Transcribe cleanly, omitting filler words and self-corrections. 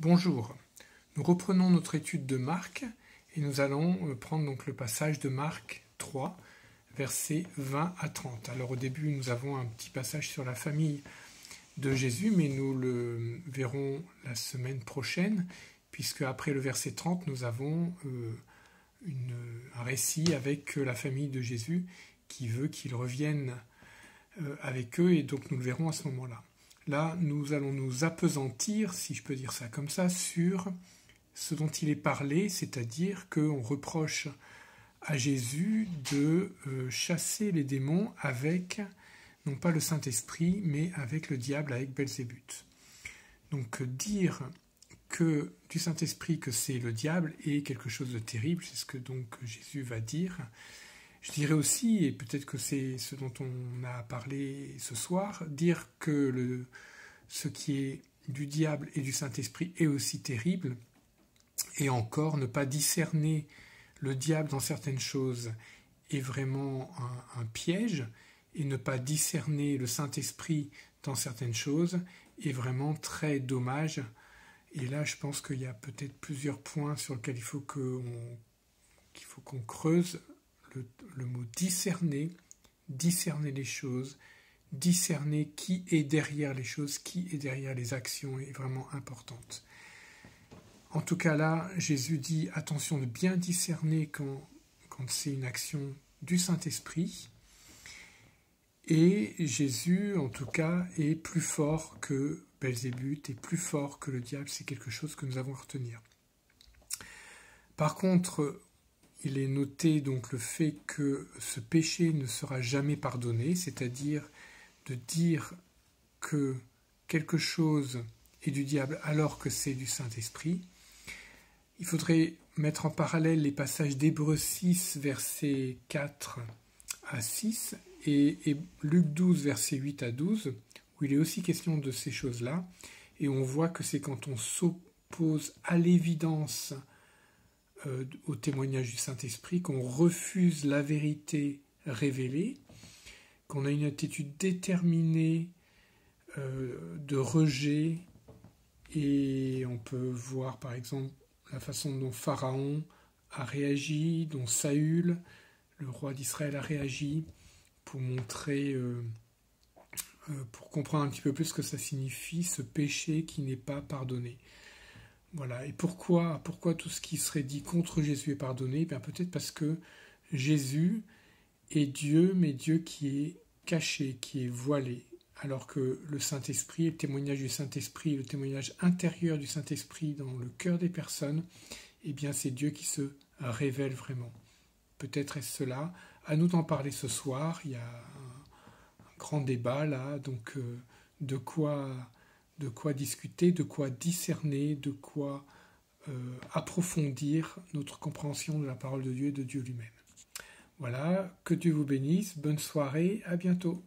Bonjour, nous reprenons notre étude de Marc et nous allons prendre donc le passage de Marc 3, versets 20 à 30. Alors au début nous avons un petit passage sur la famille de Jésus, mais nous le verrons la semaine prochaine, puisque après le verset 30 nous avons un récit avec la famille de Jésus qui veut qu'il revienne avec eux, et donc nous le verrons à ce moment-là. Là, nous allons nous appesantir, si je peux dire ça comme ça, sur ce dont il est parlé, c'est-à-dire qu'on reproche à Jésus de chasser les démons avec, non pas le Saint-Esprit, mais avec le diable, avec Belzébuth. Donc dire que du Saint-Esprit que c'est le diable est quelque chose de terrible, c'est ce que donc Jésus va dire. Je dirais aussi, et peut-être que c'est ce dont on a parlé ce soir, dire que ce qui est du diable et du Saint-Esprit est aussi terrible, et encore ne pas discerner le diable dans certaines choses est vraiment un piège, et ne pas discerner le Saint-Esprit dans certaines choses est vraiment très dommage. Et là, je pense qu'il y a peut-être plusieurs points sur lesquels il faut qu'on creuse. Le mot discerner les choses, discerner qui est derrière les choses, qui est derrière les actions est vraiment importante. En tout cas là, Jésus dit attention de bien discerner quand c'est une action du Saint-Esprit. Et Jésus, en tout cas, est plus fort que Belzébuth, est plus fort que le diable, c'est quelque chose que nous avons à retenir. Par contre, il est noté donc le fait que ce péché ne sera jamais pardonné, c'est-à-dire de dire que quelque chose est du diable alors que c'est du Saint-Esprit. Il faudrait mettre en parallèle les passages d'Hébreux 6, versets 4 à 6, et Luc 12, versets 8 à 12, où il est aussi question de ces choses-là, et on voit que c'est quand on s'oppose à l'évidence au témoignage du Saint-Esprit, qu'on refuse la vérité révélée, qu'on a une attitude déterminée de rejet, et on peut voir par exemple la façon dont Pharaon a réagi, dont Saül, le roi d'Israël, a réagi, pour montrer, pour comprendre un petit peu plus ce que ça signifie, ce péché qui n'est pas pardonné. Voilà. Et pourquoi tout ce qui serait dit contre Jésus est pardonné? Bien, peut-être parce que Jésus est Dieu, mais Dieu qui est caché, qui est voilé, alors que le Saint-Esprit, le témoignage du Saint-Esprit, le témoignage intérieur du Saint-Esprit dans le cœur des personnes, eh bien c'est Dieu qui se révèle vraiment. Peut-être est-ce cela. À nous d'en parler ce soir. Il y a un grand débat là, donc de quoi discuter, de quoi discerner, de quoi approfondir notre compréhension de la parole de Dieu et de Dieu lui-même. Voilà, que Dieu vous bénisse, bonne soirée, à bientôt.